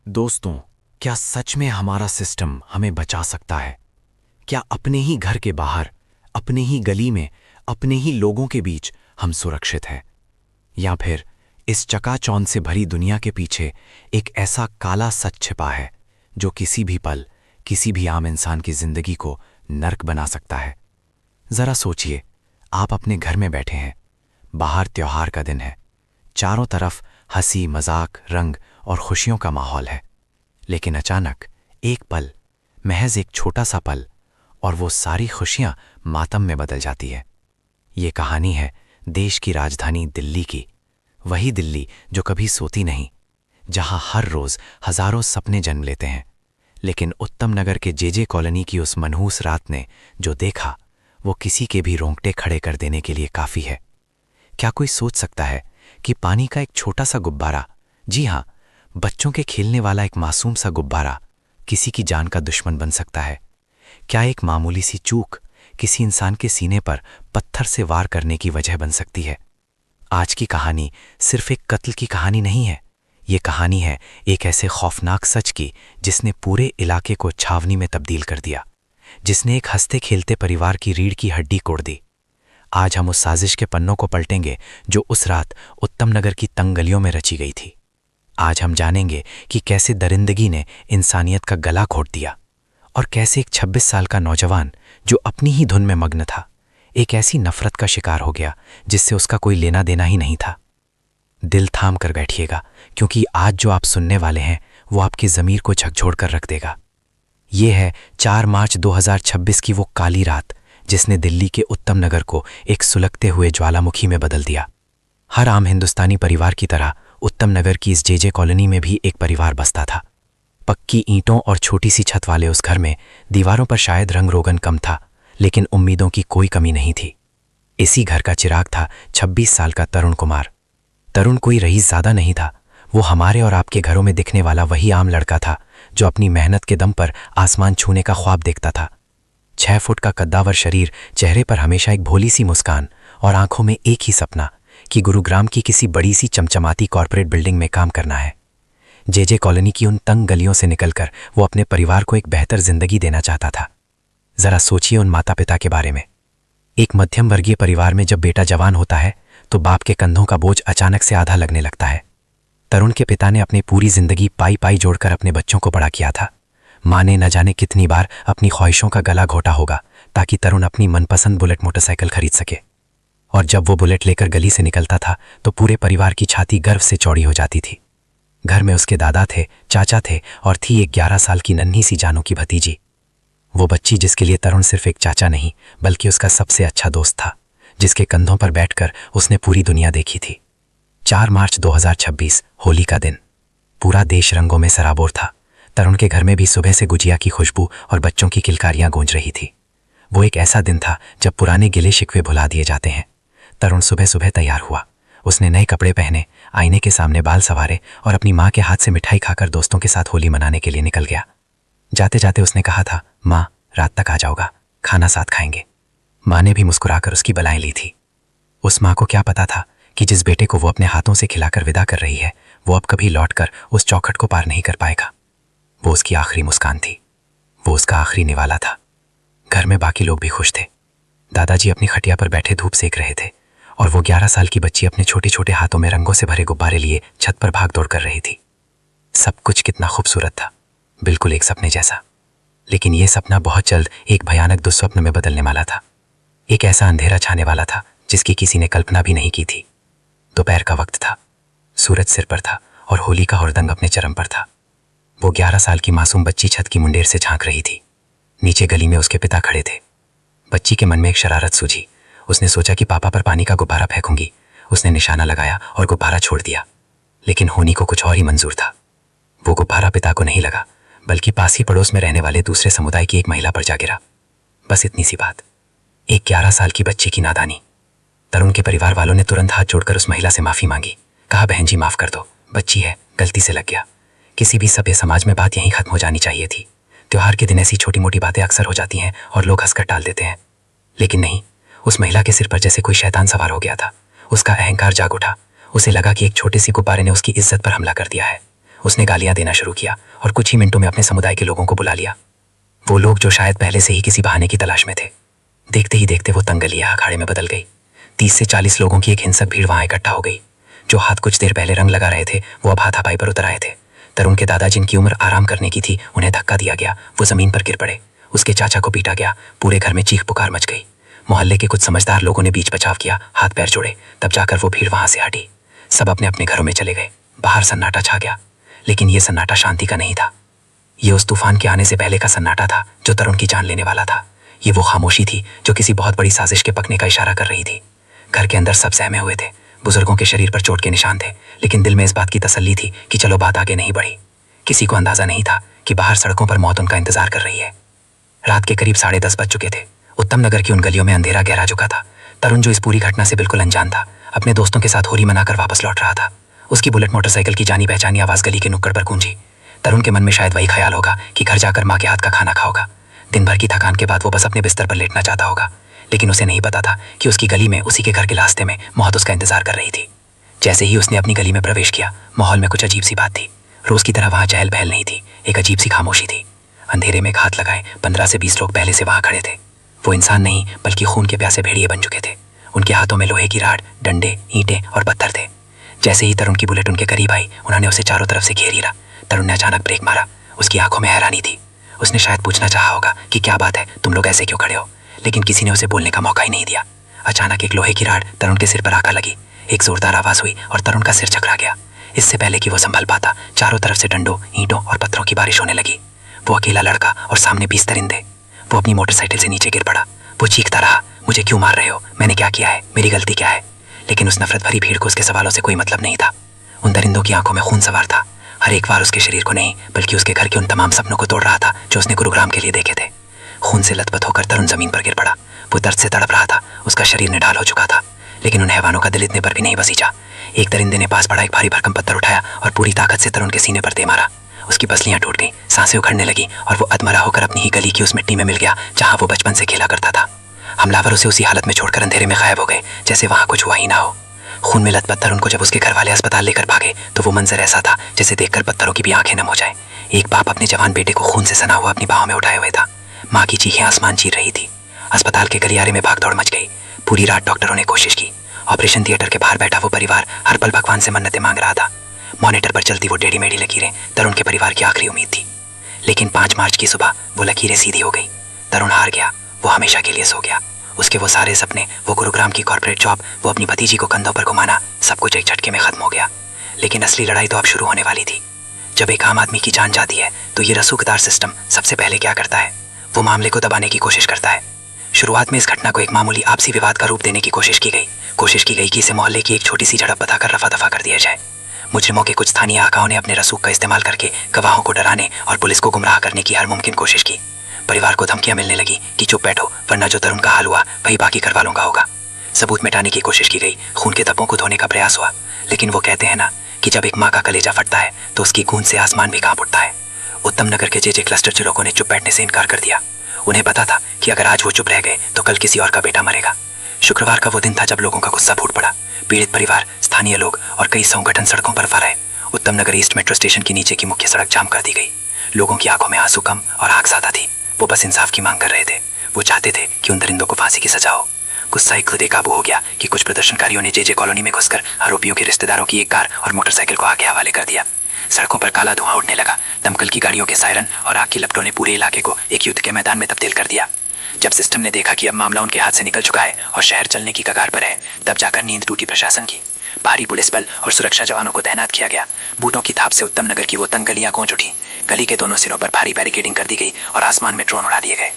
दोस्तों, क्या सच में हमारा सिस्टम हमें बचा सकता है? क्या अपने ही घर के बाहर, अपने ही गली में, अपने ही लोगों के बीच हम सुरक्षित हैं? या फिर इस चकाचौंध से भरी दुनिया के पीछे एक ऐसा काला सच छिपा है जो किसी भी पल, किसी भी आम इंसान की जिंदगी को नर्क बना सकता है? जरा सोचिए, आप अपने घर में बैठे हैं, बाहर त्योहार का दिन है, चारों तरफ हंसी मजाक, रंग और खुशियों का माहौल है। लेकिन अचानक एक पल, महज एक छोटा सा पल, और वो सारी खुशियां मातम में बदल जाती है। ये कहानी है देश की राजधानी दिल्ली की। वही दिल्ली जो कभी सोती नहीं, जहां हर रोज हजारों सपने जन्म लेते हैं। लेकिन उत्तम नगर के जेजे कॉलोनी की उस मनहूस रात ने जो देखा, वो किसी के भी रोंगटे खड़े कर देने के लिए काफी है। क्या कोई सोच सकता है कि पानी का एक छोटा सा गुब्बारा, जी हां, बच्चों के खेलने वाला एक मासूम सा गुब्बारा, किसी की जान का दुश्मन बन सकता है? क्या एक मामूली सी चूक किसी इंसान के सीने पर पत्थर से वार करने की वजह बन सकती है? आज की कहानी सिर्फ एक कत्ल की कहानी नहीं है। ये कहानी है एक ऐसे खौफनाक सच की जिसने पूरे इलाके को छावनी में तब्दील कर दिया, जिसने एक हंसते खेलते परिवार की रीढ़ की हड्डी तोड़ दी। आज हम उस साजिश के पन्नों को पलटेंगे जो उस रात उत्तम नगर की तंग गलियों में रची गई थी। आज हम जानेंगे कि कैसे दरिंदगी ने इंसानियत का गला घोट दिया, और कैसे एक 26 साल का नौजवान जो अपनी ही धुन में मग्न था, एक ऐसी नफरत का शिकार हो गया जिससे उसका कोई लेना देना ही नहीं था। दिल थाम कर बैठिएगा, क्योंकि आज जो आप सुनने वाले हैं वो आपकी ज़मीर को झकझोर कर रख देगा। ये है 4 मार्च 2026 की वो काली रात जिसने दिल्ली के उत्तम नगर को एक सुलगते हुए ज्वालामुखी में बदल दिया। हर आम हिंदुस्तानी परिवार की तरह उत्तम नगर की इस जेजे कॉलोनी में भी एक परिवार बसता था। पक्की ईंटों और छोटी सी छत वाले उस घर में दीवारों पर शायद रंग रोगन कम था, लेकिन उम्मीदों की कोई कमी नहीं थी। इसी घर का चिराग था 26 साल का तरुण कुमार। तरुण कोई रईस ज़्यादा नहीं था, वो हमारे और आपके घरों में दिखने वाला वही आम लड़का था जो अपनी मेहनत के दम पर आसमान छूने का ख्वाब देखता था। 6 फुट का कद्दावर शरीर, चेहरे पर हमेशा एक भोली सी मुस्कान और आंखों में एक ही सपना कि गुरुग्राम की किसी बड़ी सी चमचमाती कॉर्पोरेट बिल्डिंग में काम करना है। जेजे कॉलोनी की उन तंग गलियों से निकलकर वो अपने परिवार को एक बेहतर जिंदगी देना चाहता था। जरा सोचिए उन माता पिता के बारे में। एक मध्यम वर्गीय परिवार में जब बेटा जवान होता है तो बाप के कंधों का बोझ अचानक से आधा लगने लगता है। तरुण के पिता ने अपनी पूरी जिंदगी पाई पाई जोड़कर अपने बच्चों को बड़ा किया था। माँ ने न जाने कितनी बार अपनी ख्वाहिशों का गला घोटा होगा ताकि तरुण अपनी मनपसंद बुलेट मोटरसाइकिल खरीद सके। और जब वो बुलेट लेकर गली से निकलता था तो पूरे परिवार की छाती गर्व से चौड़ी हो जाती थी। घर में उसके दादा थे, चाचा थे और थी एक 11 साल की नन्ही सी जानू की भतीजी। वो बच्ची जिसके लिए तरुण सिर्फ एक चाचा नहीं बल्कि उसका सबसे अच्छा दोस्त था, जिसके कंधों पर बैठकर उसने पूरी दुनिया देखी थी। 4 मार्च 2026, होली का दिन। पूरा देश रंगों में सराबोर था। तरुण के घर में भी सुबह से गुजिया की खुशबू और बच्चों की किलकारियां गूंज रही थी। वो एक ऐसा दिन था जब पुराने गिले शिकवे भुला दिए जाते हैं। तरुण सुबह सुबह तैयार हुआ। उसने नए कपड़े पहने, आईने के सामने बाल संवारे और अपनी माँ के हाथ से मिठाई खाकर दोस्तों के साथ होली मनाने के लिए निकल गया। जाते जाते उसने कहा था, माँ रात तक आ जाऊंगा, खाना साथ खाएंगे। माँ ने भी मुस्कुराकर उसकी बलाएं ली थी। उस माँ को क्या पता था कि जिस बेटे को वो अपने हाथों से खिलाकर विदा कर रही है वो अब कभी लौटकर उस चौखट को पार नहीं कर पाएगा। वो उसकी आखिरी मुस्कान थी, वो उसका आखिरी निवाला था। घर में बाकी लोग भी खुश थे। दादाजी अपनी खटिया पर बैठे धूप सेक रहे थे और वो 11 साल की बच्ची अपने छोटे छोटे हाथों में रंगों से भरे गुब्बारे लिए छत पर भाग दौड़ कर रही थी। सब कुछ कितना खूबसूरत था, बिल्कुल एक सपने जैसा। लेकिन यह सपना बहुत जल्द एक भयानक दुस्वप्न में बदलने वाला था। एक ऐसा अंधेरा छाने वाला था जिसकी किसी ने कल्पना भी नहीं की थी। दोपहर का वक्त था, सूरज सिर पर था और होली का हुड़दंग अपने चरम पर था। वो 11 साल की मासूम बच्ची छत की मुंडेर से झांक रही थी। नीचे गली में उसके पिता खड़े थे। बच्ची के मन में एक शरारत सूझी। उसने सोचा कि पापा पर पानी का गुब्बारा फेंकूंगी। उसने निशाना लगाया और गुब्बारा छोड़ दिया, लेकिन होनी को कुछ और ही मंजूर था। वो गुब्बारा पिता को नहीं लगा बल्कि पास ही पड़ोस में रहने वाले दूसरे समुदाय की एक महिला पर जा गिरा। बस इतनी सी बात, एक 11 साल की बच्ची की नादानी। तरुण के परिवार वालों ने तुरंत हाथ जोड़कर उस महिला से माफी मांगी। कहा, बहन जी माफ कर दो, बच्ची है, गलती से लग गया। किसी भी सभ्य समाज में बात यहीं खत्म हो जानी चाहिए थी। त्योहार के दिन ऐसी छोटी मोटी बातें अक्सर हो जाती हैं और लोग हंसकर टाल देते हैं, लेकिन नहीं, उस महिला के सिर पर जैसे कोई शैतान सवार हो गया था। उसका अहंकार जाग उठा। उसे लगा कि एक छोटे सी गुब्बारे ने उसकी इज्जत पर हमला कर दिया है। उसने गालियां देना शुरू किया और कुछ ही मिनटों में अपने समुदाय के लोगों को बुला लिया। वो लोग जो शायद पहले से ही किसी बहाने की तलाश में थे। देखते ही देखते वो तंगलिया अखाड़े में बदल गई। 30 से 40 लोगों की एक हिंसक भीड़ वहां इकट्ठा हो गई। जो हाथ कुछ देर पहले रंग लगा रहे थे वो अब हाथापाई पर उतर आए थे। तरुण के दादा, जिनकी उम्र आराम करने की थी, उन्हें धक्का दिया गया। वो जमीन पर गिर पड़े। उसके चाचा को पीटा गया। पूरे घर में चीख पुकार मच गई। मोहल्ले के कुछ समझदार लोगों ने बीच बचाव किया, हाथ पैर जोड़े, तब जाकर वो भीड़ वहां से हटी। सब अपने अपने घरों में चले गए। बाहर सन्नाटा छा गया, लेकिन ये सन्नाटा शांति का नहीं था। ये उस तूफान के आने से पहले का सन्नाटा था जो तरुण की जान लेने वाला था। ये वो खामोशी थी जो किसी बहुत बड़ी साजिश के पकने का इशारा कर रही थी। घर के अंदर सब सहमे हुए थे। बुजुर्गों के शरीर पर चोट के निशान थे, लेकिन दिल में इस बात की तसल्ली थी कि चलो बात आगे नहीं बढ़ी। किसी को अंदाजा नहीं था कि बाहर सड़कों पर मौत उनका इंतजार कर रही है। रात के करीब 10:30 बज चुके थे। उत्तम नगर की उन गलियों में अंधेरा गहरा चुका था। तरुण, जो इस पूरी घटना से बिल्कुल अनजान था, अपने दोस्तों के साथ होरी मनाकर वापस लौट रहा था। उसकी बुलेट मोटरसाइकिल की जानी पहचानी आवाज गली के नुक्कड़ पर गूंजी। तरुण के मन में शायद वही ख्याल होगा कि घर जाकर माँ के हाथ का खाना खाओगा। दिन भर की थकान के बाद वो बस अपने बिस्तर पर लेटना चाहता होगा, लेकिन उसे नहीं पता था कि उसकी गली में, उसी के घर के रास्ते में मौत उसका इंतजार कर रही थी। जैसे ही उसने अपनी गली में प्रवेश किया, माहौल में कुछ अजीब सी बात थी। रोज की तरह वहां चहल पहल नहीं थी, एक अजीब सी खामोशी थी। अंधेरे में घात लगाए 15 से 20 लोग पहले से वहां खड़े थे। वो इंसान नहीं बल्कि खून के प्यासे भेड़िए बन चुके थे। उनके हाथों में लोहे की राड, डंडे, ईंटें और पत्थर थे। जैसे ही तरुण की बुलेट उनके करीब आई, उन्होंने उसे चारों तरफ से घेर लिया। तरुण ने अचानक ब्रेक मारा। उसकी आंखों में हैरानी थी। उसने शायद पूछना चाहा होगा कि क्या बात है, तुम लोग ऐसे क्यों खड़े हो, लेकिन किसी ने उसे बोलने का मौका ही नहीं दिया। अचानक एक लोहे की राड तरुण के सिर पर आकर लगी। एक जोरदार आवाज हुई और तरुण का सिर चकरा गया। इससे पहले कि वो संभल पाता, चारों तरफ से डंडों, ईंटों और पत्थरों की बारिश होने लगी। वो अकेला लड़का और सामने 20 दरिंदे। वो अपनी मोटरसाइकिल से नीचे गिर पड़ा। वो चीखता रहा, मुझे क्यों मार रहे हो, मैंने क्या किया है, मेरी गलती क्या है। लेकिन उस नफरत भरी भीड़ को उसके सवालों से कोई मतलब नहीं था। उन दरिंदों की आंखों में खून सवार था। हर एक बार उसके शरीर को नहीं बल्कि उसके घर के उन तमाम सपनों को तोड़ रहा था जो उसने गुरुग्राम के लिए देखे थे। खून से लथपथ होकर तरुण जमीन पर गिर पड़ा। वो दर्द से तड़प रहा था। उसका शरीर निढाल हो चुका था, लेकिन उन हैवानों का दिल इतने पर भी नहीं बसीजा। एक दरिंदे ने पास पड़ा एक भारी भरकम पत्थर उठाया और पूरी ताकत से तरुण के सीने पर दे मारा। उसकी पसलियां टूट गईं, सांसें उखड़ने लगी और वो अधमरा होकर अपनी ही गली की उस मिट्टी में मिल गया जहां वो बचपन से खेला करता था। हमलावर उसे उसी हालत में छोड़कर अंधेरे में गायब हो गए, जैसे वहां कुछ हुआ ही ना हो। खून में लथपथ तरुण को जब उसके घर वाले अस्पताल लेकर भागे तो वो मंजर ऐसा था जिसे देखकर पत्थरों की भी आंखें नम हो जाए। एक बाप अपने जवान बेटे को खून से सना हुआ अपनी बाहों में उठाए हुए था। माँ की चीखें आसमान चीर रही थी। अस्पताल के गलियारे में भागदौड़ मच गई। पूरी रात डॉक्टरों ने कोशिश की। ऑपरेशन थिएटर के बाहर बैठा वो परिवार हर पल भगवान से मन्नतें मांग रहा था। मॉनिटर पर चलती वो टेढ़ी मेढ़ी लकीरें तरुण के परिवार की आखिरी उम्मीद थी। लेकिन 5 मार्च की सुबह वो लकीरें सीधी हो गई। तरुण हार गया। वो हमेशा के लिए सो गया। उसके वो सारे सपने, वो गुरुग्राम की कॉर्पोरेट जॉब, वो अपनी भतीजी को कंधों पर घुमाना, सब कुछ एक झटके में खत्म हो गया। लेकिन असली लड़ाई तो अब शुरू होने वाली थी। जब एक आम आदमी की जान जाती है तो ये रसूखदार सिस्टम सबसे पहले क्या करता है, वो मामले को दबाने की कोशिश करता है। शुरुआत में इस घटना को एक मामूली आपसी विवाद का रूप देने की कोशिश की गई कि इसे मोहल्ले की एक छोटी सी झड़प बताकर रफा दफा कर दिया जाए। मुजरिमों के कुछ स्थानीय आकाओं ने अपने रसूख का इस्तेमाल करके गवाहों को डराने और पुलिस को गुमराह करने की हर मुमकिन कोशिश की। परिवार को धमकियां मिलने लगी कि चुप बैठो, वरना जो तरुण का हाल हुआ वही बाकी घर वालों का होगा। सबूत मिटाने की कोशिश की गई, खून के धब्बों को धोने का प्रयास हुआ, लेकिन वो कहते हैं ना कि जब एक माँ का कलेजा फटता है तो उसकी गूंज से आसमान भी कांप उठता है। उत्तम नगर के जे क्लस्टर के लोगों ने चुप बैठने से इनकार कर दिया। उन्हें पता था कि अगर आज वो चुप रह गए तो कल किसी और का बेटा मरेगा। शुक्रवार का वो दिन था जब लोगों का गुस्सा फूट पड़ा। पीड़ित परिवार, स्थानीय लोग और कई संगठन सड़कों पर फर आए। उत्तम नगर ईस्ट मेट्रो स्टेशन के नीचे की मुख्य सड़क जाम कर दी गई। लोगों की आंखों में आंसू कम और आग ज्यादा थी। वो बस इंसाफ की मांग कर रहे थे। वो चाहते थे कि उन दरिंदों को फांसी की सजा हो। गुस्सा एक खुद काबू हो गया कि कुछ प्रदर्शनकारियों ने जे कॉलोनी में घुसकर आरोपियों के रिश्तेदारों की एक कार और मोटरसाइकिल को आग के हवाले कर दिया। सड़कों पर काला धुआं उठने लगा। दमकल की गाड़ियों के सायरन और आग की लपटों ने पूरे इलाके को एक युद्ध के मैदान में तब्दील कर दिया। जब सिस्टम ने देखा कि अब मामला उनके हाथ से निकल चुका है और शहर चलने की कगार पर है, तब जाकर नींद टूटी प्रशासन की। भारी पुलिस बल और सुरक्षा जवानों को तैनात किया गया। बूटों की थाप से उत्तम नगर की वो तंग गलियां गूंज उठी। गली के दोनों सिरों पर भारी बैरिकेडिंग कर दी गई और आसमान में ड्रोन उड़ा दिए गए।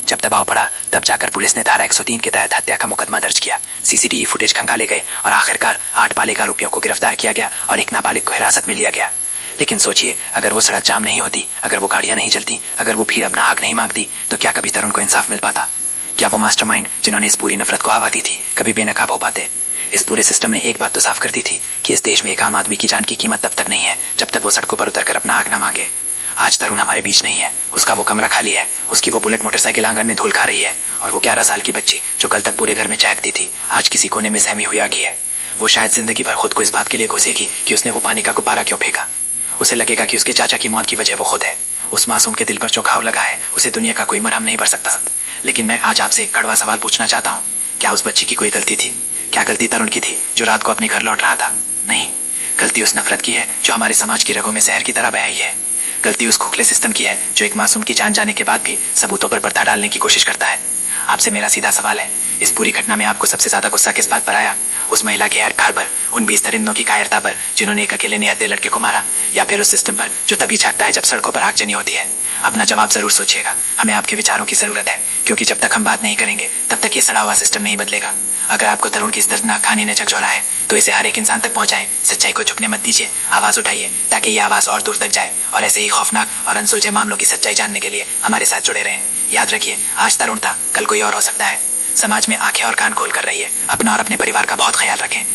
जब दबाव पड़ा तब जाकर पुलिस ने धारा 103 के तहत हत्या का मुकदमा दर्ज किया। सीसीटीवी फुटेज खंगाले गए और आखिरकार 8 बालिग आरोपियों को गिरफ्तार किया गया और एक नाबालिग को हिरासत में लिया गया। लेकिन सोचिए, अगर वो सड़क जाम नहीं होती, अगर वो गाड़ियां नहीं चलती, अगर वो भीड़ अपना हक नहीं मांगती, तो क्या कभी तरुण को इंसाफ मिल पाता? क्या वो मास्टरमाइंड जिन्होंने इस पूरी नफरत को आवा दी थी कभी बेनकाब हो पाते? इस पूरे सिस्टम ने एक बात तो साफ कर दी थी कि इस देश में एक आम आदमी की जान की कीमत तब तक नहीं है जब तक वो सड़कों पर उतरकर अपना हक न मांगे। आज तरुण हमारे बीच नहीं है। उसका वो कमरा खाली है। उसकी वो बुलेट मोटरसाइकिल आंगन में धूल खा रही है और वो 11 साल की बच्ची जो कल तक पूरे घर में चहकती थी, आज किसी कोने में सहमी हुई आ गई है। वो शायद जिंदगी भर खुद को इस बात के लिए कोसेगी कि उसने वो पानी का गुब्बारा क्यों फेंका। उसे लगेगा कि उसके चाचा की मौत की वजह वो खुद है। उस मासूम के दिल पर जो घाव लगा है उसे दुनिया का कोई मरहम नहीं भर सकता। लेकिन मैं आज आपसे एक कड़वा सवाल पूछना चाहता हूँ, क्या उस बच्ची की कोई गलती थी? क्या गलती तरुण की थी जो रात को अपने घर लौट रहा था? नहीं, गलती उस नफरत की है जो हमारे समाज की रगों में जहर की तरह बहाई है। गलती उस खोखले सिस्टम की है जो एक मासूम की जान जाने के बाद भी सबूतों पर पर्दा डालने की कोशिश करता है। आपसे मेरा सीधा सवाल है, इस पूरी घटना में आपको सबसे ज्यादा गुस्सा किस बात पर आया? उस महिला के अहंकार पर, उन 20 दरिंदों की कायरता पर जिन्होंने एक अकेले निहत्थे लड़के को मारा, या फिर उस सिस्टम पर जो तभी छाटता है जब सड़कों पर आगजनी होती है? अपना जवाब जरूर सोचिएगा। हमें आपके विचारों की जरूरत है, क्योंकि जब तक हम बात नहीं करेंगे तब तक ये सड़ा हुआ सिस्टम नहीं बदलेगा। अगर आपको तरुण की इस दर्दनाक कहानी ने झकझोरा है तो इसे हर एक इंसान तक पहुंचाएं। सच्चाई को छुपने मत दीजिए, आवाज उठाइए ताकि ये आवाज और दूर तक जाए। और ऐसे ही खौफनाक और अनसुलझे मामलों की सच्चाई जानने के लिए हमारे साथ जुड़े रहें। याद रखिए, आज तरुण था, कल कोई और हो सकता है। समाज में आंखें और कान खोल कर रहिए। अपना और अपने परिवार का बहुत ख्याल रखें।